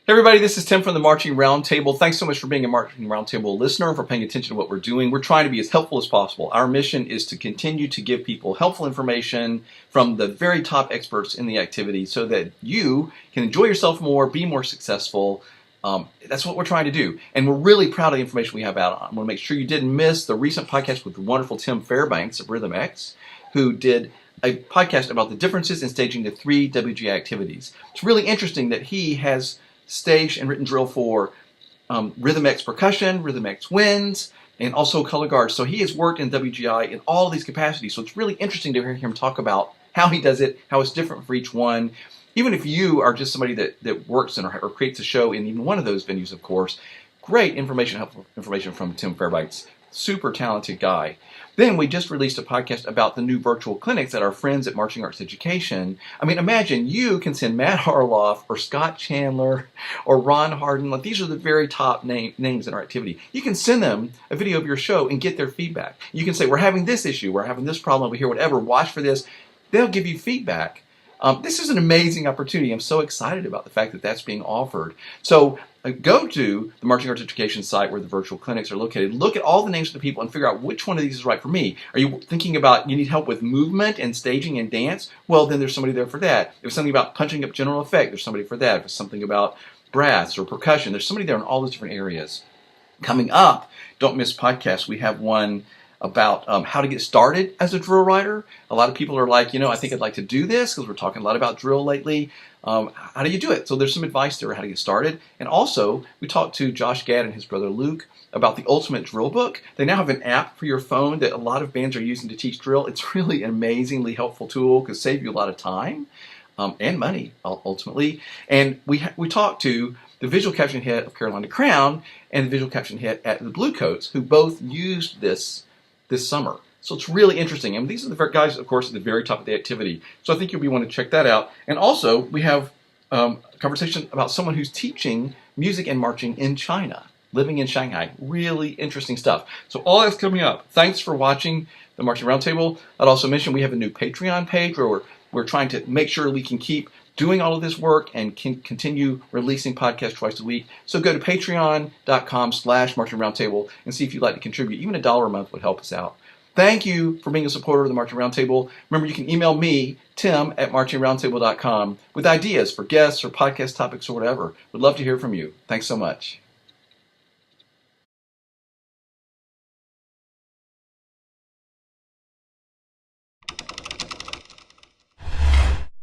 Hey everybody, this is Tim from the Marching Roundtable. Thanks so much for being a Marching Roundtable listener and for paying attention to what we're doing. We're trying to be as helpful as possible. Our mission is to continue to give people helpful information from the very top experts in the activity so that you can enjoy yourself more, be more successful. That's what we're trying to do. And we're really proud of the information we have out. I want to make sure you didn't miss the recent podcast with the wonderful Tim Fairbanks of RhythmX, who did a podcast about the differences in staging the 3 WGI activities. It's really interesting that he has staged and written drill for RhythmX percussion, RhythmX winds, and also color guards. So he has worked in WGI in all of these capacities. So it's really interesting to hear him talk about how he does it, how it's different for each one. Even if you are just somebody that works in or creates a show in even one of those venues, of course, great information, helpful information from Tim Fairbanks. Super talented guy. Then we just released a podcast about the new virtual clinics that our friends at Marching Arts Education. I mean, imagine you can send Matt Harloff or Scott Chandler or Ron Harden. Like, these are the very top names in our activity. You can send them a video of your show and get their feedback. You can say, we're having this issue, we're having this problem over here, whatever, watch for this. They'll give you feedback. This is an amazing opportunity. I'm so excited about the fact that that's being offered. So go to the Marching Arts Education site where the virtual clinics are located. Look at all the names of the people and figure out which one of these is right for me. Are you thinking about you need help with movement and staging and dance? Well, then there's somebody there for that. If it's something about punching up general effect, there's somebody for that. If it's something about brass or percussion, there's somebody there in all those different areas. Coming up, don't miss podcasts. We have one about how to get started as a drill writer. A lot of people are like, I think I'd like to do this because we're talking a lot about drill lately. How do you do it? So there's some advice there on how to get started. And also, we talked to Josh Gadd and his brother Luke about the Ultimate Drill Book. They now have an app for your phone that a lot of bands are using to teach drill. It's really an amazingly helpful tool. Could save you a lot of time and money, ultimately. And we talked to the visual caption head of Carolina Crown and the visual caption head at the Bluecoats, who both used this summer. So it's really interesting. And these are the guys, of course, at the very top of the activity. So I think you'll want to check that out. And also, we have a conversation about someone who's teaching music and marching in China, living in Shanghai. Really interesting stuff. So all that's coming up. Thanks for watching the Marching Roundtable. I'd also mention we have a new Patreon page where we're trying to make sure we can keep doing all of this work and can continue releasing podcasts twice a week. So go to patreon.com/Marching Roundtable and see if you'd like to contribute. Even $1 a month would help us out. Thank you for being a supporter of the Marching Roundtable. Remember, you can email me, Tim@marchingroundtable.com, with ideas for guests or podcast topics or whatever. We'd love to hear from you. Thanks so much.